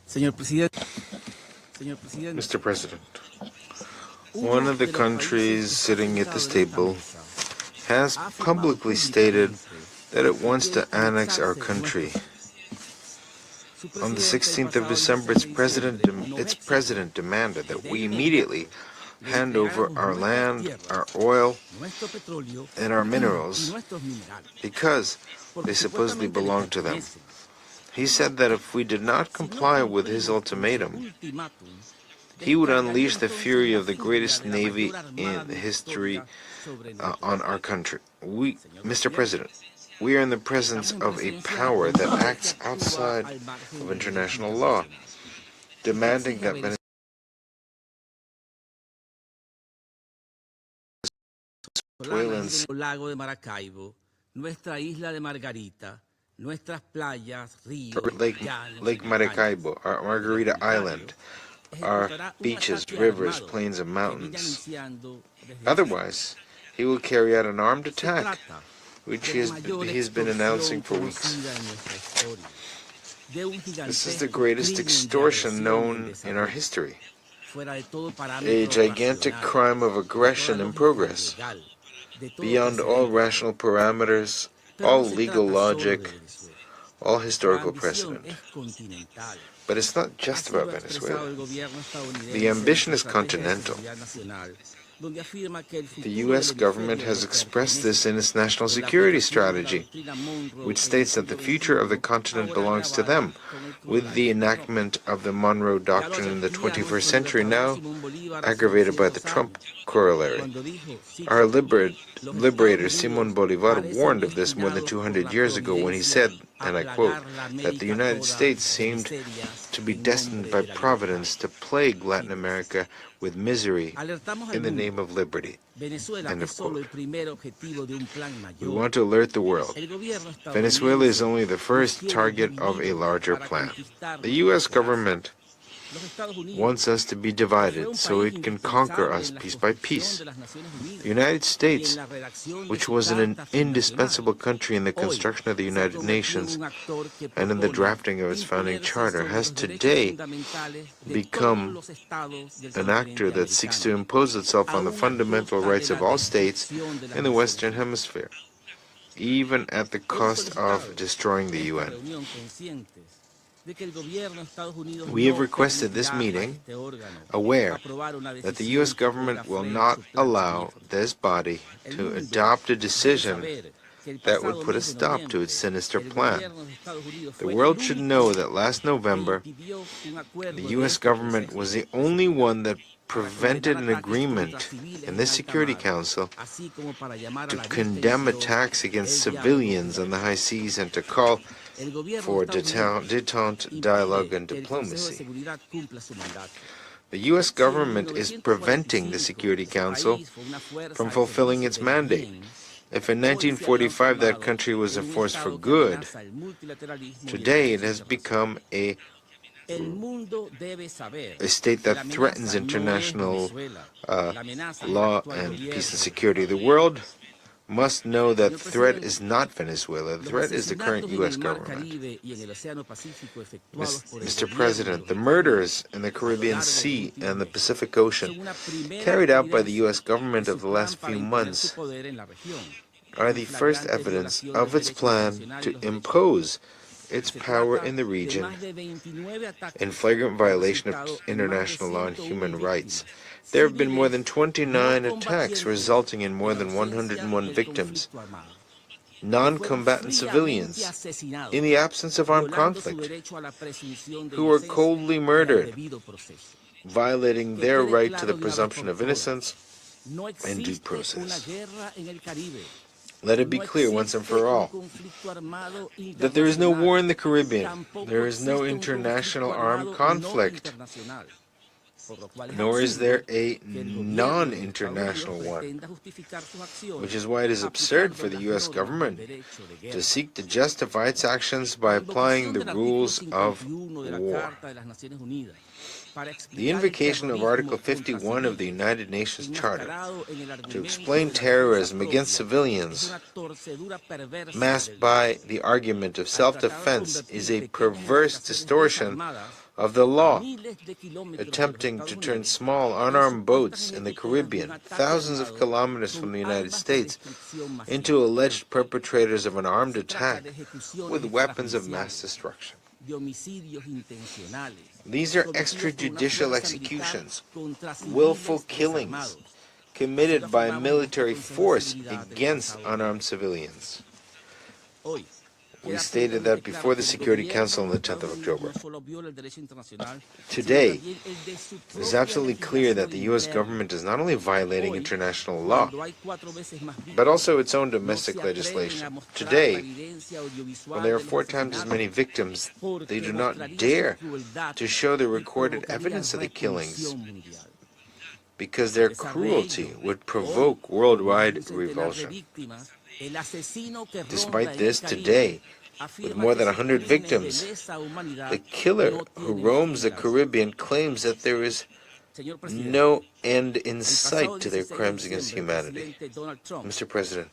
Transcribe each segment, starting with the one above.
Mr. President, one of the countries sitting at this table has publicly stated that it wants to annex our country. On the 16th of December, its president demanded that we immediately hand over our land, our oil, and our minerals because they supposedly belong to them. He said that if we did not comply with his ultimatum, he would unleash the fury of the greatest navy in history on our country. Mr. President, we are in the presence of a power that acts outside of international law, demanding that Venezuelans Lake Maracaibo, our Margarita Island, our beaches, rivers, plains, and mountains. Otherwise, he will carry out an armed attack, which he has been announcing for weeks. This is the greatest extortion known in our history, a gigantic crime of aggression in progress, beyond all rational parameters, all legal logic, all historical precedent. But it's not just about Venezuela. The ambition is continental. The U.S. government has expressed this in its national security strategy, which states that the future of the continent belongs to them, with the enactment of the Monroe Doctrine in the 21st century now aggravated by the Trump corollary. Our liberator Simón Bolívar warned of this more than 200 years ago when he said, and I quote, that the United States seemed to be destined by Providence to plague Latin America with misery in the name of liberty. End of quote. We want to alert the world. Venezuela is only the first target of a larger plan. The U.S. government wants us to be divided so it can conquer us piece by piece. The United States, which was an indispensable country in the construction of the United Nations and in the drafting of its founding charter, has today become an actor that seeks to impose itself on the fundamental rights of all states in the Western Hemisphere, even at the cost of destroying the UN. We have requested this meeting, aware that the U.S. government will not allow this body to adopt a decision that would put a stop to its sinister plan. The world should know that last November, the U.S. government was the only one that prevented an agreement in the Security Council to condemn attacks against civilians on the high seas and to call for détente, dialogue, and diplomacy. The U.S. government is preventing the Security Council from fulfilling its mandate. If in 1945 that country was a force for good, today it has become a state that threatens international law and peace and security. The world must know that the threat is not Venezuela. The threat is the current U.S. government. Mr. President, the murders in the Caribbean Sea and the Pacific Ocean carried out by the U.S. government of the last few months are the first evidence of its plan to impose its power in the region in flagrant violation of international law and human rights. There have been more than 29 attacks resulting in more than 101 victims, non-combatant civilians, in the absence of armed conflict, who were coldly murdered, violating their right to the presumption of innocence and due process. Let it be clear once and for all that there is no war in the Caribbean, there is no international armed conflict, nor is there a non-international one, which is why it is absurd for the U.S. government to seek to justify its actions by applying the rules of war. The invocation of Article 51 of the United Nations Charter to explain terrorism against civilians, masked by the argument of self-defense, is a perverse distortion of the law, attempting to turn small unarmed boats in the Caribbean, thousands of kilometers from the United States, into alleged perpetrators of an armed attack with weapons of mass destruction. These are extrajudicial executions, willful killings, committed by a military force against unarmed civilians. We stated that before the Security Council on the 10th of October. Today, it is absolutely clear that the U.S. government is not only violating international law, but also its own domestic legislation. Today, when there are 4 times as many victims, they do not dare to show the recorded evidence of the killings, because their cruelty would provoke worldwide revulsion. Despite this, today, with more than 100 victims, the killer who roams the Caribbean claims that there is no end in sight to their crimes against humanity. Mr. President,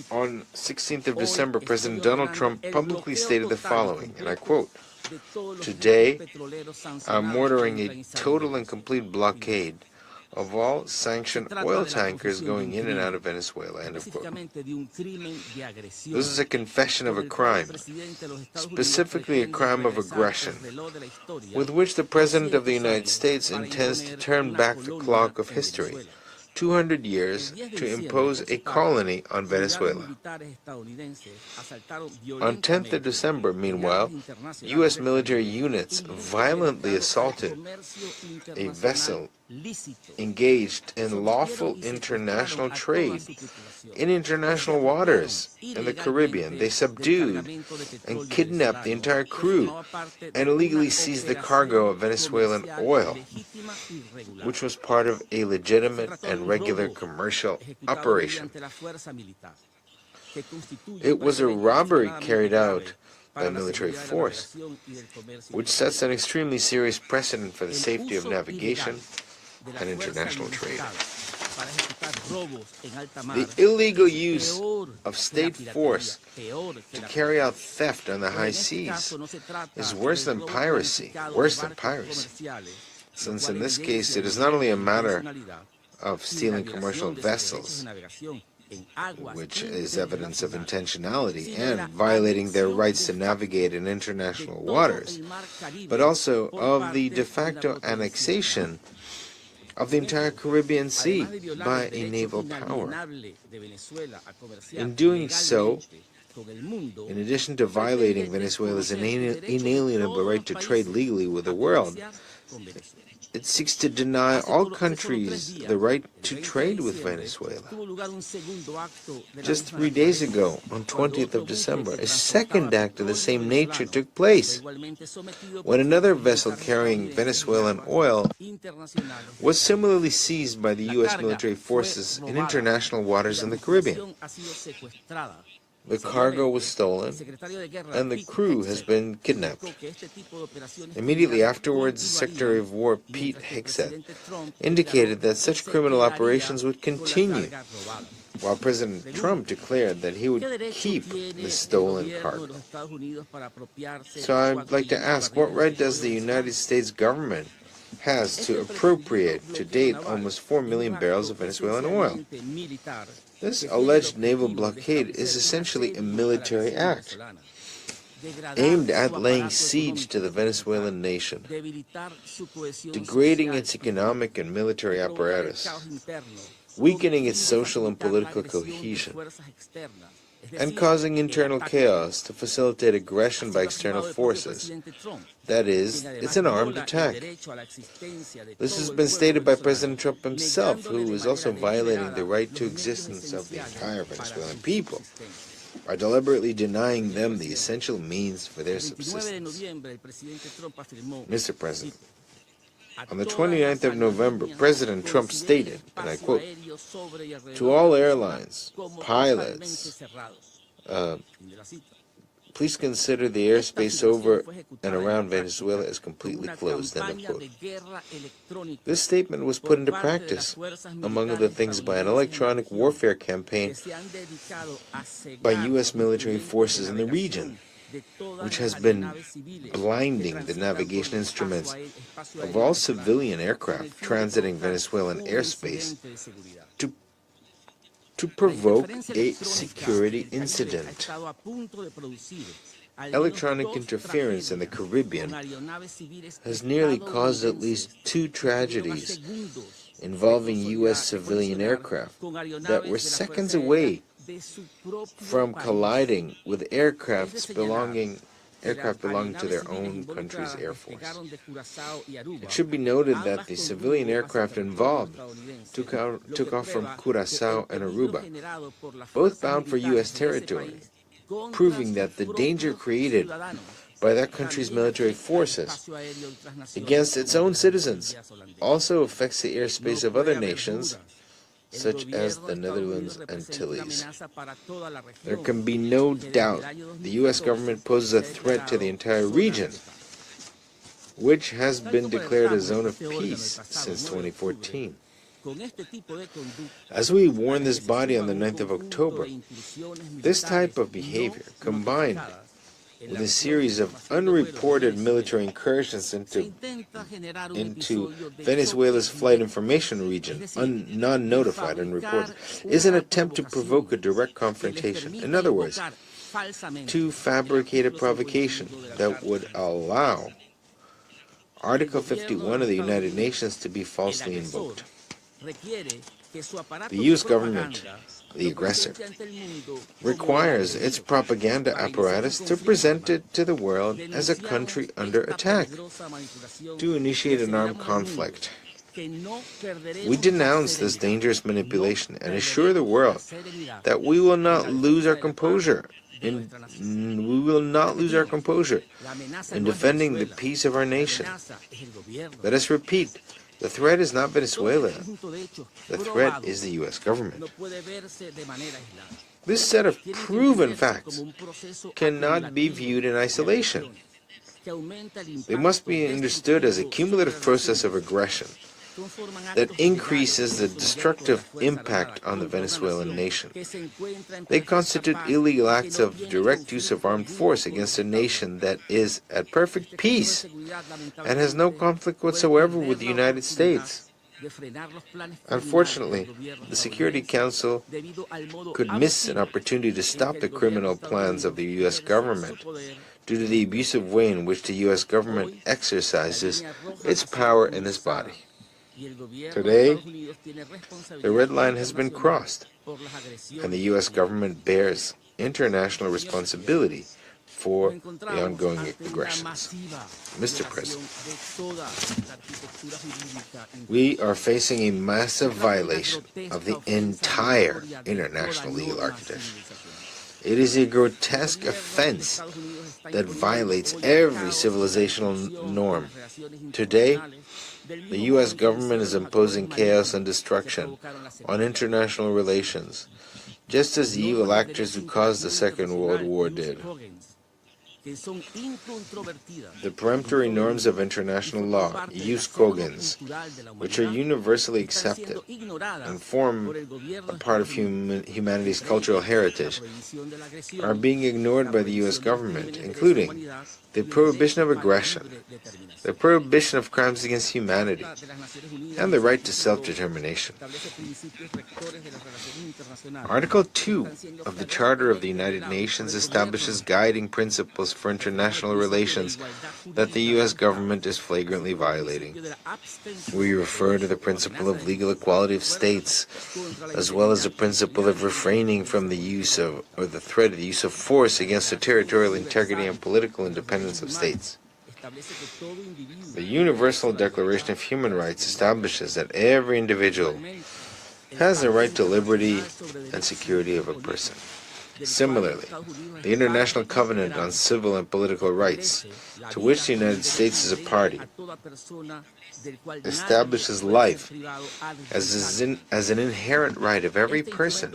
on 16th of December, President Donald Trump publicly stated the following, and I quote, "Today, I'm ordering a total and complete blockade of all sanctioned oil tankers going in and out of Venezuela." End of quote. This is a confession of a crime, specifically a crime of aggression, with which the President of the United States intends to turn back the clock of history 200 years to impose a colony on Venezuela. On 10th of December, meanwhile, U.S. military units violently assaulted a vessel engaged in lawful international trade in international waters in the Caribbean. They subdued and kidnapped the entire crew and illegally seized the cargo of Venezuelan oil, which was part of a legitimate and regular commercial operation. It was a robbery carried out by a military force, which sets an extremely serious precedent for the safety of navigation and international trade. The illegal use of state force to carry out theft on the high seas is worse than piracy, since in this case it is not only a matter of stealing commercial vessels, which is evidence of intentionality and violating their rights to navigate in international waters, but also of the de facto annexation of the entire Caribbean Sea by a naval power. In doing so, in addition to violating Venezuela's inalienable right to trade legally with the world, it seeks to deny all countries the right to trade with Venezuela. Just 3 days ago, on 20th of December, a second act of the same nature took place, when another vessel carrying Venezuelan oil was similarly seized by the U.S. military forces in international waters in the Caribbean. The cargo was stolen, and the crew has been kidnapped. Immediately afterwards, the Secretary of War, Pete Hegseth, indicated that such criminal operations would continue, while President Trump declared that he would keep the stolen cargo. So I'd like to ask, what right does the United States government has to appropriate to date almost 4 million barrels of Venezuelan oil? This alleged naval blockade is essentially a military act aimed at laying siege to the Venezuelan nation, degrading its economic and military apparatus, weakening its social and political cohesion, and causing internal chaos to facilitate aggression by external forces. That is, it's an armed attack. This has been stated by President Trump himself, who is also violating the right to existence of the entire Venezuelan people by deliberately denying them the essential means for their subsistence. Mr. President, on the 29th of November, President Trump stated, and I quote, "To all airlines, pilots, please consider the airspace over and around Venezuela as completely closed," end of quote. This statement was put into practice, among other things, by an electronic warfare campaign by U.S. military forces in the region. which has been blinding the navigation instruments of all civilian aircraft transiting Venezuelan airspace to provoke a security incident. Electronic interference in the Caribbean has nearly caused at least 2 tragedies involving U.S. civilian aircraft that were seconds away from colliding with aircraft belonging to their own country's air force. It should be noted that the civilian aircraft involved took off from Curaçao and Aruba, both bound for U.S. territory, proving that the danger created by that country's military forces against its own citizens also affects the airspace of other nations, such as the Netherlands Antilles. There can be no doubt the U.S. government poses a threat to the entire region, which has been declared a zone of peace since 2014. As we warned this body on the 9th of October, this type of behavior, combined with a series of unreported military incursions into Venezuela's flight information region, non-notified, unreported, is an attempt to provoke a direct confrontation. In other words, to fabricate a provocation that would allow Article 51 of the United Nations to be falsely invoked. The U.S. government, the aggressor, requires its propaganda apparatus to present it to the world as a country under attack, to initiate an armed conflict. We denounce this dangerous manipulation and assure the world that we will not lose our composure in defending the peace of our nation. Let us repeat, the threat is not Venezuela. The threat is the U.S. government. This set of proven facts cannot be viewed in isolation. They must be understood as a cumulative process of aggression that increases the destructive impact on the Venezuelan nation. They constitute illegal acts of direct use of armed force against a nation that is at perfect peace and has no conflict whatsoever with the United States. Unfortunately, the Security Council could miss an opportunity to stop the criminal plans of the U.S. government due to the abusive way in which the U.S. government exercises its power in this body. Today, the red line has been crossed, and the U.S. government bears international responsibility for the ongoing aggressions. Mr. President, we are facing a massive violation of the entire international legal architecture. It is a grotesque offense that violates every civilizational norm. Today, the U.S. government is imposing chaos and destruction on international relations, just as the evil actors who caused the Second World War did. The peremptory norms of international law, jus cogens, which are universally accepted and form a part of humanity's cultural heritage, are being ignored by the U.S. government, including the prohibition of aggression, the prohibition of crimes against humanity, and the right to self-determination. Article 2 of the Charter of the United Nations establishes guiding principles for international relations that the U.S. government is flagrantly violating. We refer to the principle of legal equality of states, as well as the principle of refraining from the use of, or the threat of the use of force against the territorial integrity and political independence of states. The Universal Declaration of Human Rights establishes that every individual has the right to liberty and security of a person. Similarly, the International Covenant on Civil and Political Rights, to which the United States is a party, establishes life as an inherent right of every person,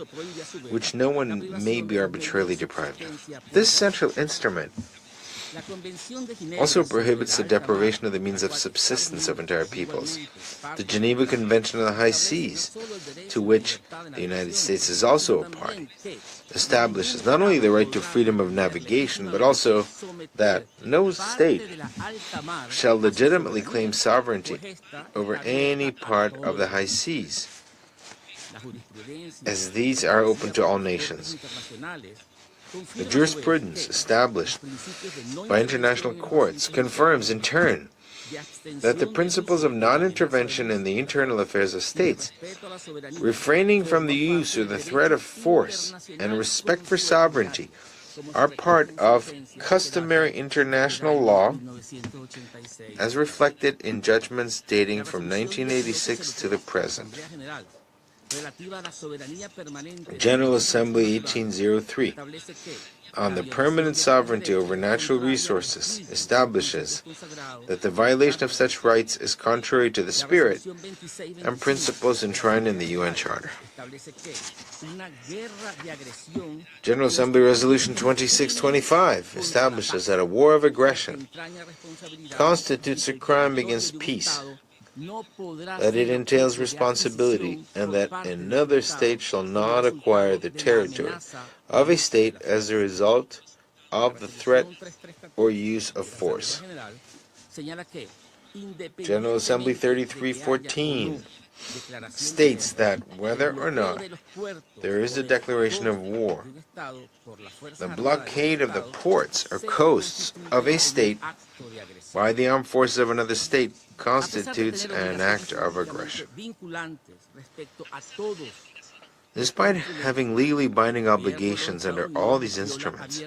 which no one may be arbitrarily deprived of. This central instrument also prohibits the deprivation of the means of subsistence of entire peoples. The Geneva Convention of the High Seas, to which the United States is also a party, establishes not only the right to freedom of navigation, but also that no state shall legitimately claim sovereignty over any part of the high seas, as these are open to all nations. The jurisprudence established by international courts confirms in turn that the principles of non-intervention in the internal affairs of states, refraining from the use or the threat of force, and respect for sovereignty are part of customary international law as reflected in judgments dating from 1986 to the present. General Assembly 1803 on the permanent sovereignty over natural resources establishes that the violation of such rights is contrary to the spirit and principles enshrined in the UN Charter. General Assembly Resolution 2625 establishes that a war of aggression constitutes a crime against peace, that it entails responsibility, and that another state shall not acquire the territory of a state as a result of the threat or use of force. General Assembly 3314 states that whether or not there is a declaration of war, the blockade of the ports or coasts of a state by the armed forces of another state constitutes an act of aggression. Despite having legally binding obligations under all these instruments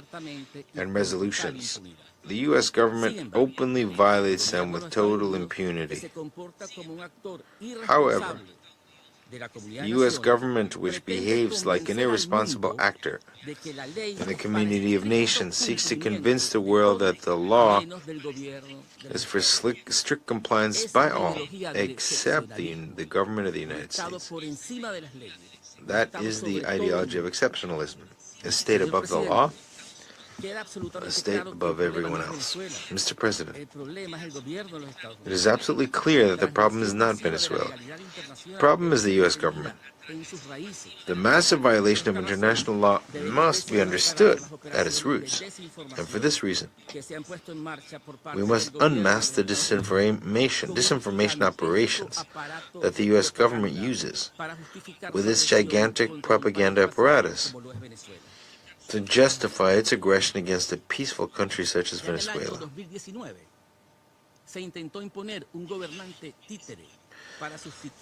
and resolutions, the U.S. government openly violates them with total impunity. However, the U.S. government, which behaves like an irresponsible actor in the community of nations, seeks to convince the world that the law is for strict compliance by all, except the government of the United States. That is the ideology of exceptionalism. A state above the law, a state above everyone else. Mr. President, it is absolutely clear that the problem is not Venezuela. The problem is the U.S. government. The massive violation of international law must be understood at its roots, and for this reason, we must unmask the disinformation operations that the U.S. government uses with its gigantic propaganda apparatus to justify its aggression against a peaceful country such as Venezuela.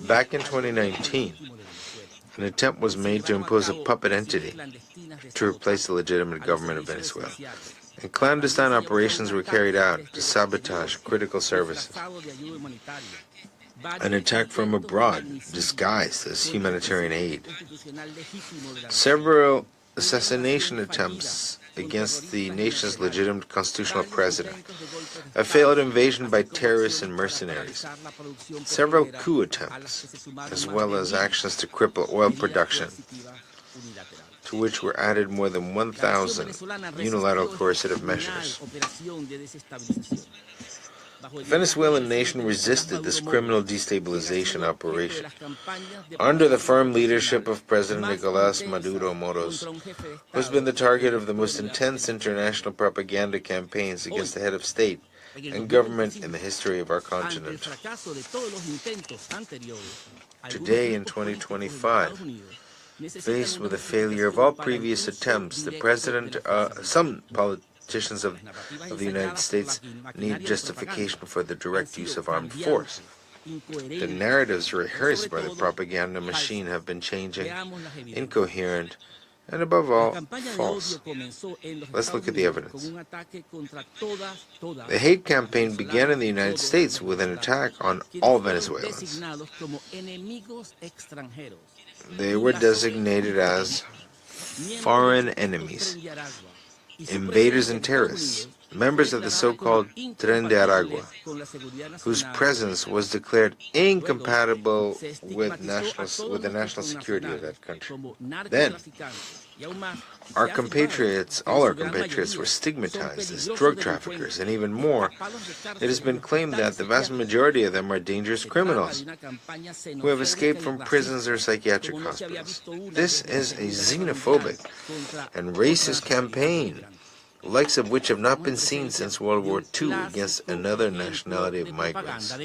Back in 2019, an attempt was made to impose a puppet entity to replace the legitimate government of Venezuela, and clandestine operations were carried out to sabotage critical services. An attack from abroad disguised as humanitarian aid. Several assassination attempts against the nation's legitimate constitutional president, a failed invasion by terrorists and mercenaries, several coup attempts, as well as actions to cripple oil production, to which were added more than 1,000 unilateral coercive measures. The Venezuelan nation resisted this criminal destabilization operation under the firm leadership of President Nicolás Maduro Moros, who has been the target of the most intense international propaganda campaigns against the head of state and government in the history of our continent. Today, in 2025, faced with the failure of all previous attempts, the president, some politicians of the United States need justification for the direct use of armed force. The narratives rehearsed by the propaganda machine have been changing, incoherent, and above all, false. Let's look at the evidence. The hate campaign began in the United States with an attack on all Venezuelans. They were designated as foreign enemies, invaders and terrorists, members of the so-called Tren de Aragua, whose presence was declared incompatible with the national security of that country. Then, all our compatriots were stigmatized as drug traffickers, and even more, it has been claimed that the vast majority of them are dangerous criminals who have escaped from prisons or psychiatric hospitals. This is a xenophobic and racist campaign, the likes of which have not been seen since World War II against another nationality of migrants.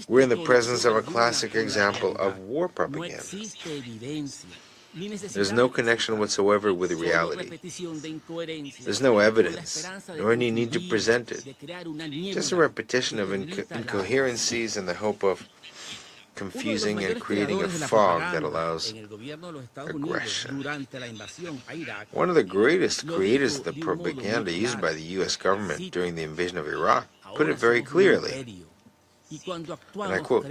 We're in the presence of a classic example of war propaganda. There's no connection whatsoever with reality. There's no evidence, nor any need to present it. Just a repetition of incoherencies in the hope of confusing and creating a fog that allows aggression. One of the greatest creators of the propaganda used by the U.S. government during the invasion of Iraq put it very clearly. And I quote,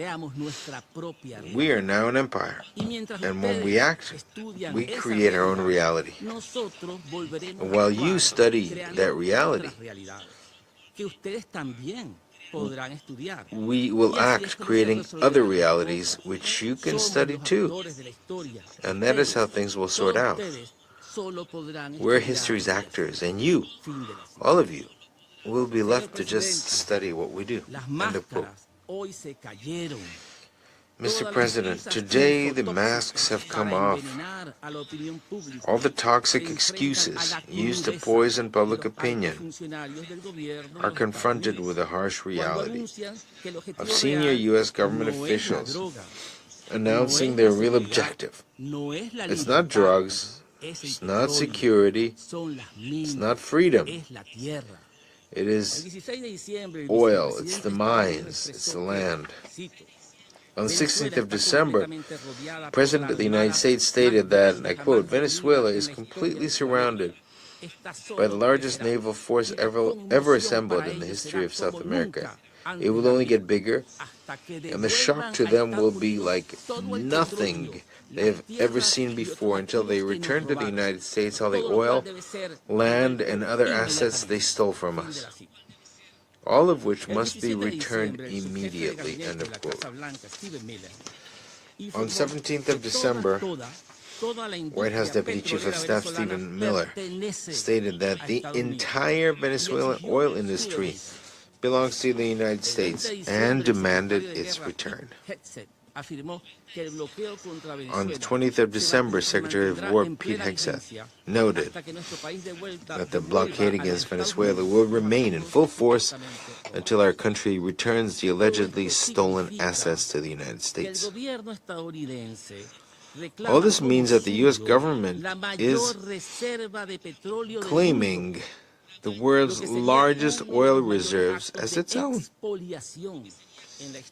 "We are now an empire, and when we act, we create our own reality. And while you study that reality, we will act creating other realities which you can study too. And that is how things will sort out. We're history's actors, and you, all of you, will be left to just study what we do." End of quote. Mr. President, today the masks have come off. All the toxic excuses used to poison public opinion are confronted with a harsh reality of senior U.S. government officials announcing their real objective. It's not drugs, it's not security, it's not freedom. It is oil, it's the mines, it's the land. On the 16th of December, the President of the United States stated that, and I quote, "Venezuela is completely surrounded by the largest naval force ever assembled in the history of South America. It will only get bigger, and the shock to them will be like nothing they have ever seen before until they return to the United States all the oil, land, and other assets they stole from us, all of which must be returned immediately." End of quote. On 17th of December, White House Deputy Chief of Staff Stephen Miller stated that the entire Venezuelan oil industry belongs to the United States and demanded its return. On the 20th of December, Secretary of War Pete Hegseth noted that the blockade against Venezuela will remain in full force until our country returns the allegedly stolen assets to the United States. All this means that the U.S. government is claiming the world's largest oil reserves as its own,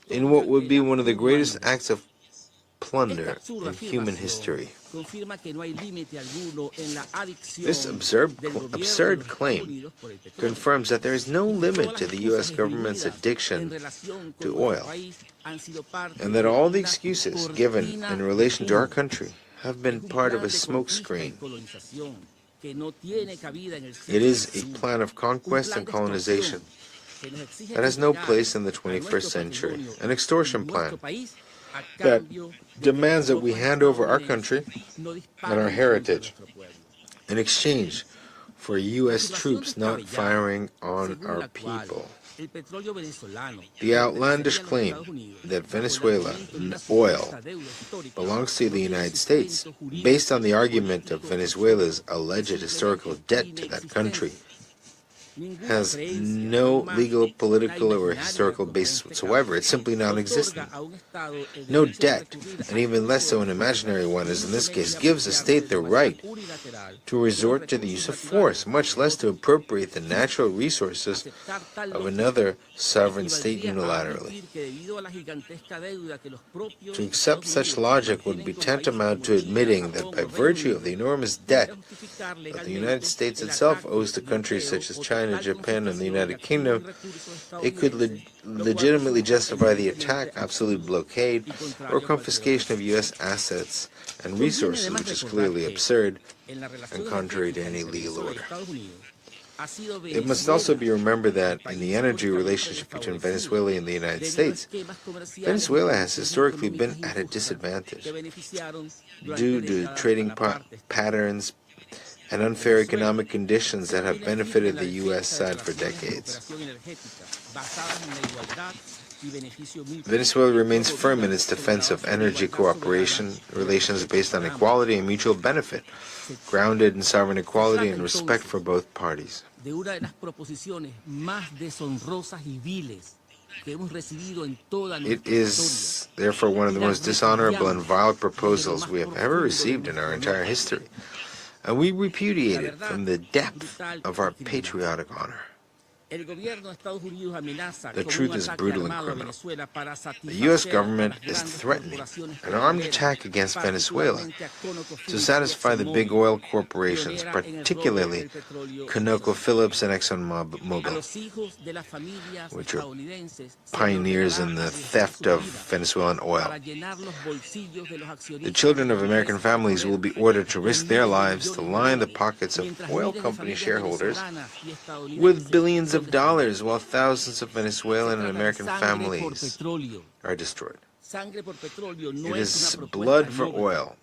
in what would be one of the greatest acts of plunder in human history. This absurd claim confirms that there is no limit to the U.S. government's addiction to oil, and that all the excuses given in relation to our country have been part of a smokescreen. It is a plan of conquest and colonization that has no place in the 21st century, an extortion plan that demands that we hand over our country and our heritage in exchange for U.S. troops not firing on our people. The outlandish claim that Venezuela oil belongs to the United States, based on the argument of Venezuela's alleged historical debt to that country, has no legal, political, or historical basis whatsoever. It's simply non-existent. No debt, and even less so an imaginary one, as in this case, gives a state the right to resort to the use of force, much less to appropriate the natural resources of another sovereign state unilaterally. To accept such logic would be tantamount to admitting that by virtue of the enormous debt that the United States itself owes to countries such as China, Japan, and the United Kingdom, it could legitimately justify the attack, absolute blockade, or confiscation of U.S. assets and resources, which is clearly absurd and contrary to any legal order. It must also be remembered that in the energy relationship between Venezuela and the United States, Venezuela has historically been at a disadvantage due to trading patterns and unfair economic conditions that have benefited the U.S. side for decades. Venezuela remains firm in its defense of energy cooperation, relations based on equality and mutual benefit, grounded in sovereign equality and respect for both parties. It is, therefore, one of the most dishonorable and vile proposals we have ever received in our entire history, and we repudiate it from the depth of our patriotic honor. The truth is brutal and criminal. The U.S. government is threatening an armed attack against Venezuela to satisfy the big oil corporations, particularly ConocoPhillips and ExxonMobil, which are pioneers in the theft of Venezuelan oil. The children of American families will be ordered to risk their lives to line the pockets of oil company shareholders with billions of dollars, while thousands of Venezuelan and American families are destroyed. It is blood for oil.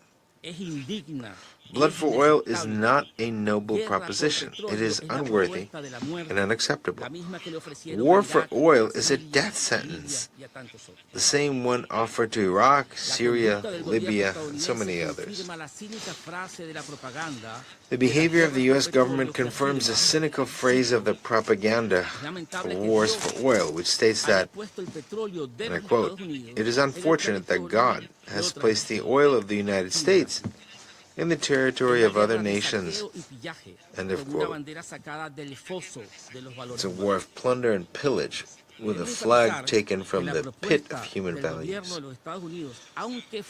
Blood for oil is not a noble proposition. It is unworthy and unacceptable. War for oil is a death sentence, the same one offered to Iraq, Syria, Libya, and so many others. The behavior of the U.S. government confirms the cynical phrase of the propaganda for wars for oil, which states that, and I quote, "It is unfortunate that God has placed the oil of the United States in the territory of other nations." End of quote. It's a war of plunder and pillage, with a flag taken from the pit of human values.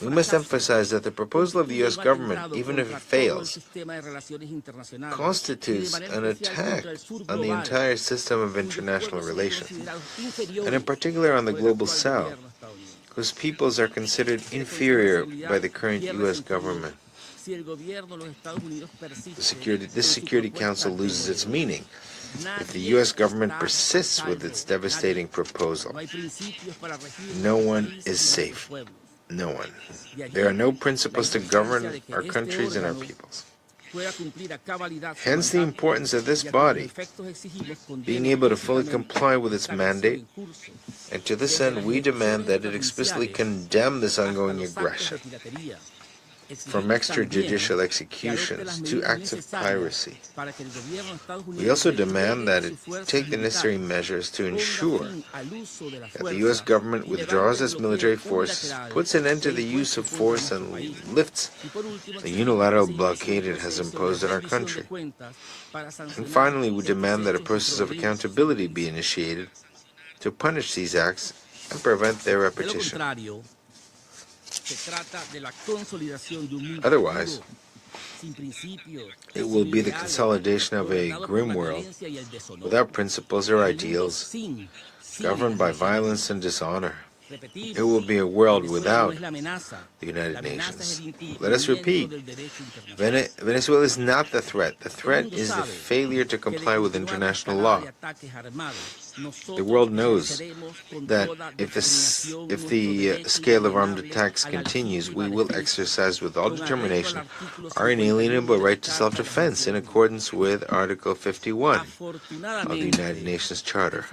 We must emphasize that the proposal of the U.S. government, even if it fails, constitutes an attack on the entire system of international relations, and in particular on the global South, whose peoples are considered inferior by the current U.S. government. This Security Council loses its meaning if the U.S. government persists with its devastating proposal. No one is safe. No one. There are no principles to govern our countries and our peoples. Hence the importance of this body being able to fully comply with its mandate, and to this end we demand that it explicitly condemn this ongoing aggression, from extrajudicial executions to acts of piracy. We also demand that it take the necessary measures to ensure that the U.S. government withdraws its military forces, puts an end to the use of force, and lifts the unilateral blockade it has imposed on our country. And finally, we demand that a process of accountability be initiated to punish these acts and prevent their repetition. Otherwise, it will be the consolidation of a grim world without principles or ideals, governed by violence and dishonor. It will be a world without the United Nations. Let us repeat, Venezuela is not the threat. The threat is the failure to comply with international law. The world knows that if the scale of armed attacks continues, we will exercise with all determination our inalienable right to self-defense in accordance with Article 51 of the United Nations Charter.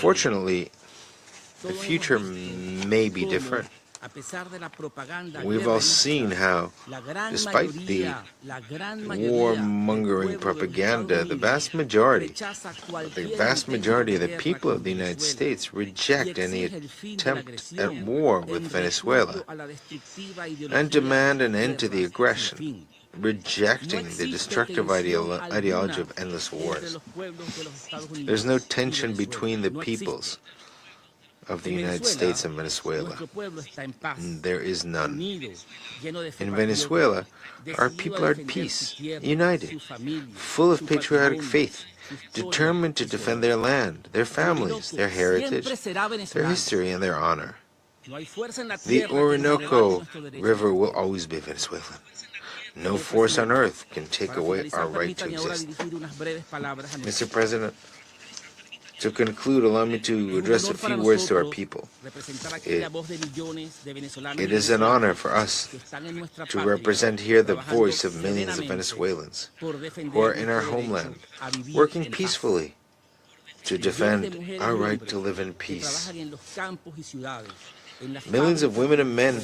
Fortunately, the future may be different. We've all seen how, despite the war-mongering propaganda, the vast majority of the people of the United States reject any attempt at war with Venezuela and demand an end to the aggression, rejecting the destructive ideology of endless wars. There's no tension between the peoples of the United States and Venezuela. There is none. In Venezuela, our people are at peace, united, full of patriotic faith, determined to defend their land, their families, their heritage, their history, and their honor. The Orinoco River will always be Venezuelan. No force on earth can take away our right to exist. Mr. President, to conclude, allow me to address a few words to our people. It is an honor for us to represent here the voice of millions of Venezuelans who are in our homeland, working peacefully to defend our right to live in peace. Millions of women and men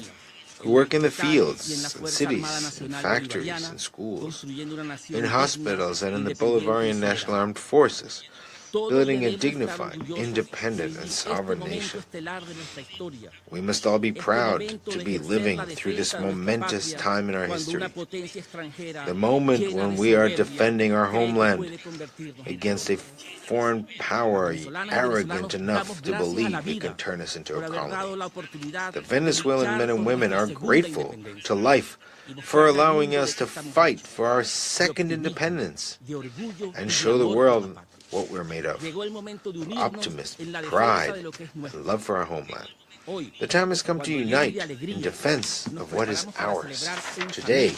who work in the fields, in cities, in factories, in schools, in hospitals, and in the Bolivarian National Armed Forces, building a dignified, independent, and sovereign nation. We must all be proud to be living through this momentous time in our history, the moment when we are defending our homeland against a foreign power arrogant enough to believe it can turn us into a colony. The Venezuelan men and women are grateful to life for allowing us to fight for our second independence and show the world what we're made of: optimism, pride, and love for our homeland. The time has come to unite in defense of what is ours. Today,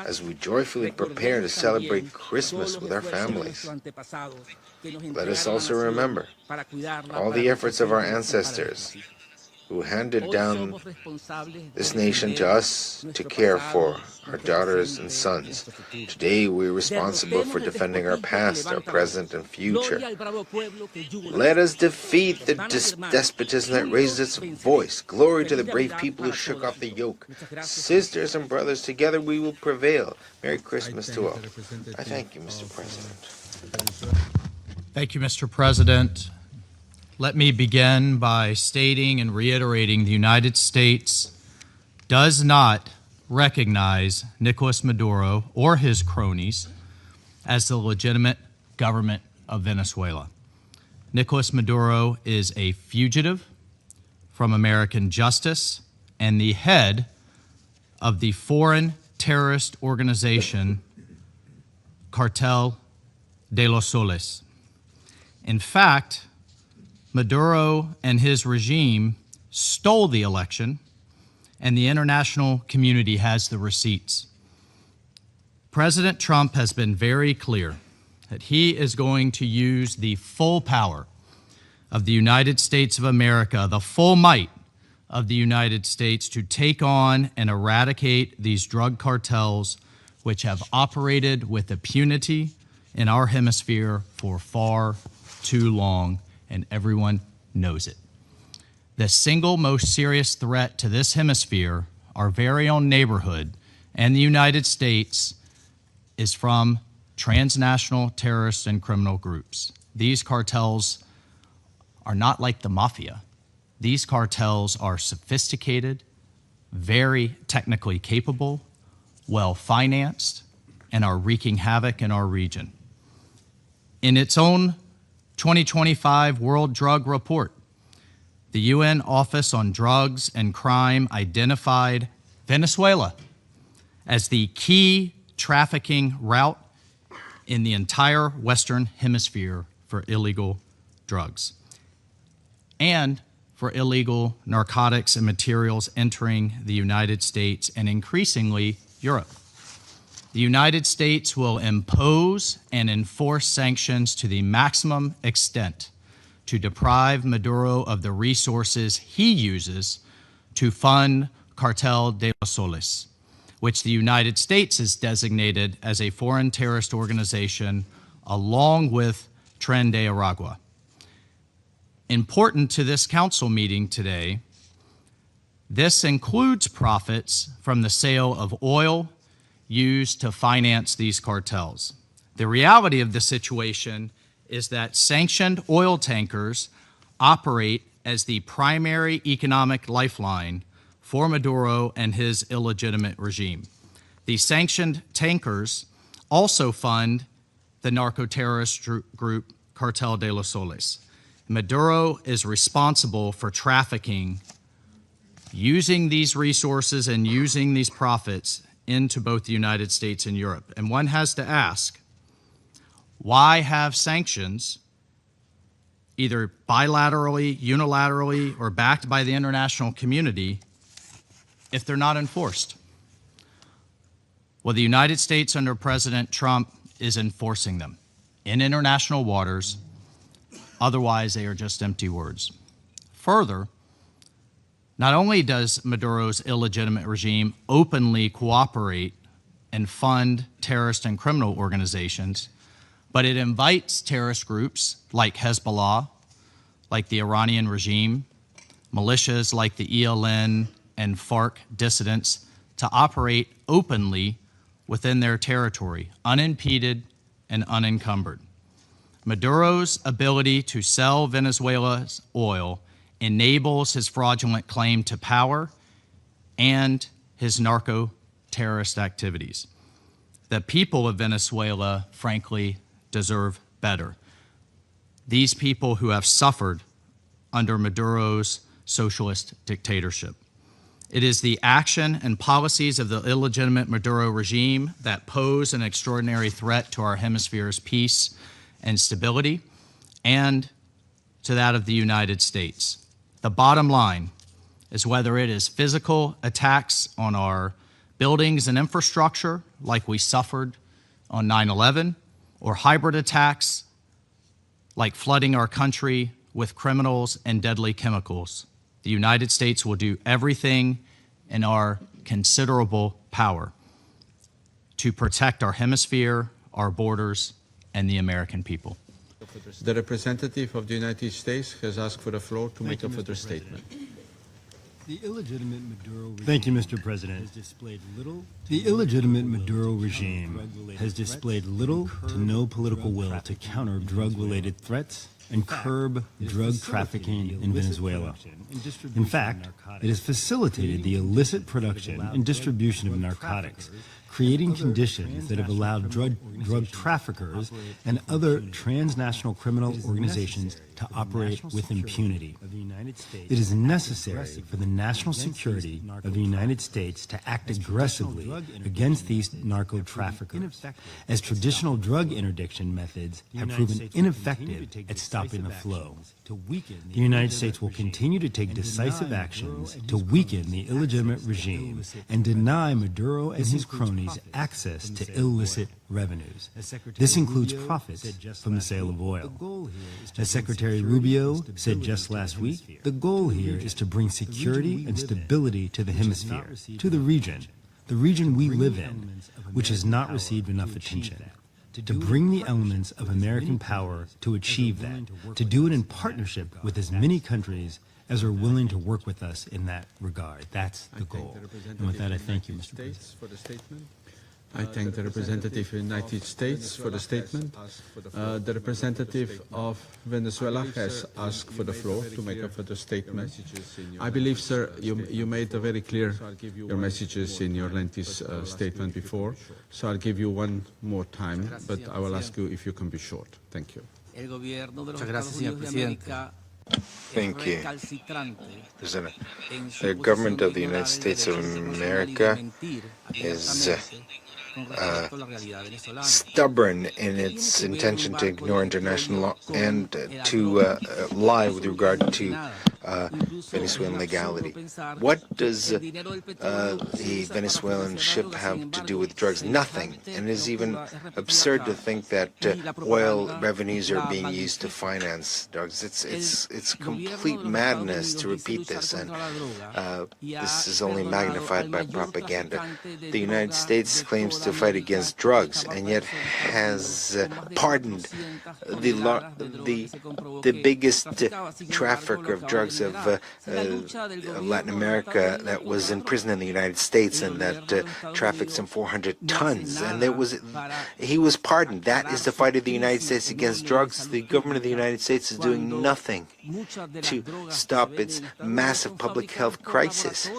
as we joyfully prepare to celebrate Christmas with our families, let us also remember all the efforts of our ancestors who handed down this nation to us to care for our daughters and sons. Today we are responsible for defending our past, our present, and future. Let us defeat the despotism that raises its voice. Glory to the brave people who shook off the yoke. Sisters and brothers, together we will prevail. Merry Christmas to all. I thank you, Mr. President. Thank you, Mr. President. Let me begin by stating and reiterating the United States does not recognize Nicolas Maduro or his cronies as the legitimate government of Venezuela. Nicolas Maduro is a fugitive from American justice and the head of the foreign terrorist organization Cartel de los Soles. In fact, Maduro and his regime stole the election, and the international community has the receipts. President Trump has been very clear that he is going to use the full power of the United States of America, the full might of the United States, to take on and eradicate these drug cartels which have operated with impunity in our hemisphere for far too long, and everyone knows it. The single most serious threat to this hemisphere, our very own neighborhood, and the United States, is from transnational terrorist and criminal groups. These cartels are not like the mafia. These cartels are sophisticated, very technically capable, well-financed, and are wreaking havoc in our region. In its own 2025 World Drug Report, the UN Office on Drugs and Crime identified Venezuela as the key trafficking route in the entire Western Hemisphere for illegal drugs and for illegal narcotics and materials entering the United States and increasingly Europe. The United States will impose and enforce sanctions to the maximum extent to deprive Maduro of the resources he uses to fund Cartel de los Soles, which the United States has designated as a foreign terrorist organization, along with Tren de Aragua. Important to this council meeting today, this includes profits from the sale of oil used to finance these cartels. The reality of the situation is that sanctioned oil tankers operate as the primary economic lifeline for Maduro and his illegitimate regime. The sanctioned tankers also fund the narco-terrorist group Cartel de los Soles. Maduro is responsible for trafficking, using these resources and using these profits into both the United States and Europe. And one has to ask, why have sanctions, either bilaterally, unilaterally, or backed by the international community, if they're not enforced? Well, the United States under President Trump is enforcing them in international waters. Otherwise, they are just empty words. Further, not only does Maduro's illegitimate regime openly cooperate and fund terrorist and criminal organizations, but it invites terrorist groups like Hezbollah, like the Iranian regime, militias like the ELN and FARC dissidents to operate openly within their territory, unimpeded and unencumbered. Maduro's ability to sell Venezuela's oil enables his fraudulent claim to power and his narco-terrorist activities. The people of Venezuela, frankly, deserve better. These people who have suffered under Maduro's socialist dictatorship. It is the action and policies of the illegitimate Maduro regime that pose an extraordinary threat to our hemisphere's peace and stability, and to that of the United States. The bottom line is whether it is physical attacks on our buildings and infrastructure, like we suffered on 9/11, or hybrid attacks, like flooding our country with criminals and deadly chemicals. The United States will do everything in our considerable power to protect our hemisphere, our borders, and the American people. The representative of the United States has asked for the floor to make a further statement. The illegitimate Maduro regime Thank you, Mr. President. has displayed little. The illegitimate Maduro regime has displayed little to no political will to counter drug-related threats and curb drug trafficking in Venezuela. In fact, it has facilitated the illicit production and distribution of narcotics, creating conditions that have allowed drug traffickers and other transnational criminal organizations to operate with impunity. It is necessary for the national security of the United States to act aggressively against these narco traffickers, as traditional drug interdiction methods have proven ineffective at stopping the flow. The United States will continue to take decisive actions to weaken the illegitimate regime and deny Maduro and his cronies access to illicit revenues. This includes profits from the sale of oil. As Secretary Rubio said just last week, the goal here is to bring security and stability to the hemisphere, to the region we live in, which has not received enough attention. To bring the elements of American power to achieve that, to do it in partnership with as many countries as are willing to work with us in that regard. That's the goal. And with that, I thank you, Mr. President. I thank the representative of the United States for the statement. The representative of Venezuela has asked for the floor to make a further statement. I believe, sir, you made a very clear your messages in your lengthy statement before, so I'll give you one more time, but I will ask you if you can be short. Thank you. Muchas gracias, señor presidente. Thank you, President. The government of the United States of America is stubborn in its intention to ignore international law and to lie with regard to Venezuelan legality. What does the Venezuelan ship have to do with drugs? Nothing. And it is even absurd to think that oil revenues are being used to finance drugs. It's complete madness to repeat this, and this is only magnified by propaganda. The United States claims to fight against drugs, and yet has pardoned the biggest trafficker of drugs of Latin America that was in prison in the United States and that trafficked some 400 tons. And he was pardoned. That is the fight of the United States against drugs. The government of the United States is doing nothing to stop its massive public health crisis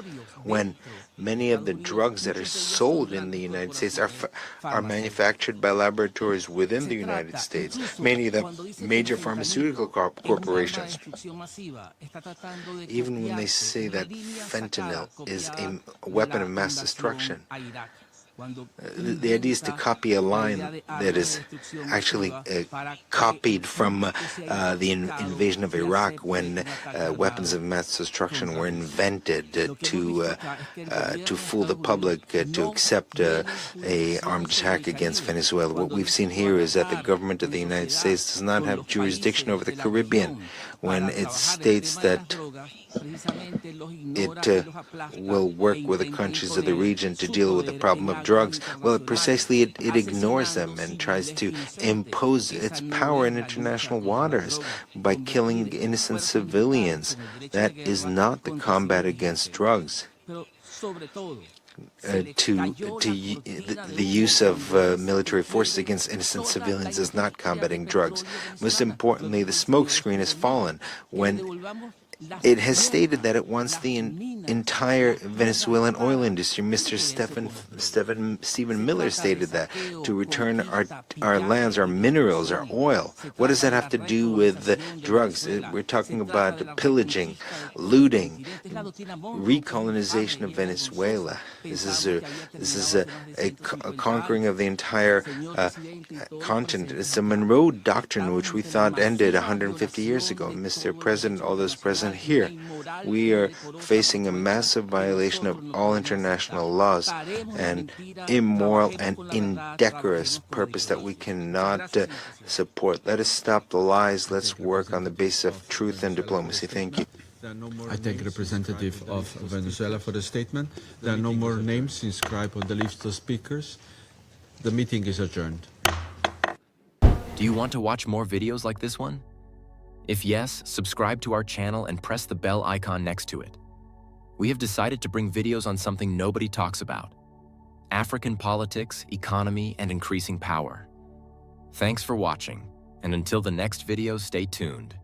when many of the drugs that are sold in the United States are manufactured by laboratories within the United States, many of the major pharmaceutical corporations. Even when they say that fentanyl is a weapon of mass destruction, The idea is to copy a line that is actually copied from the invasion of Iraq, when weapons of mass destruction were invented to fool the public, to accept a armed attack against Venezuela. What we've seen here is that the government of the United States does not have jurisdiction over the Caribbean, when it states that it will work with the countries of the region to deal with the problem of drugs. Well, precisely it ignores them and tries to impose its power in international waters by killing innocent civilians. That is not the combat against drugs. The use of military forces against innocent civilians is not combating drugs. Most importantly, the smokescreen has fallen when it has stated that it wants the entire Venezuelan oil industry. Mr. Stephen Miller stated that, to return our lands, our minerals, our oil. What does that have to do with drugs? We're talking about pillaging, looting, recolonization of Venezuela. This is a conquering of the entire continent. It's a Monroe Doctrine, which we thought ended 150 years ago. Mr. President, all those present here, we are facing a massive violation of all international laws and immoral and indecorous purpose that we cannot support. Let us stop the lies. Let's work on the basis of truth and diplomacy. Thank you. I thank representative of Venezuela for the statement. There are no more names inscribed on the list of speakers. The meeting is adjourned. Do you want to watch more videos like this one? If yes, subscribe to our channel and press the bell icon next to it. We have decided to bring videos on something nobody talks about: African politics, economy, and increasing power. Thanks for watching, and until the next video, stay tuned.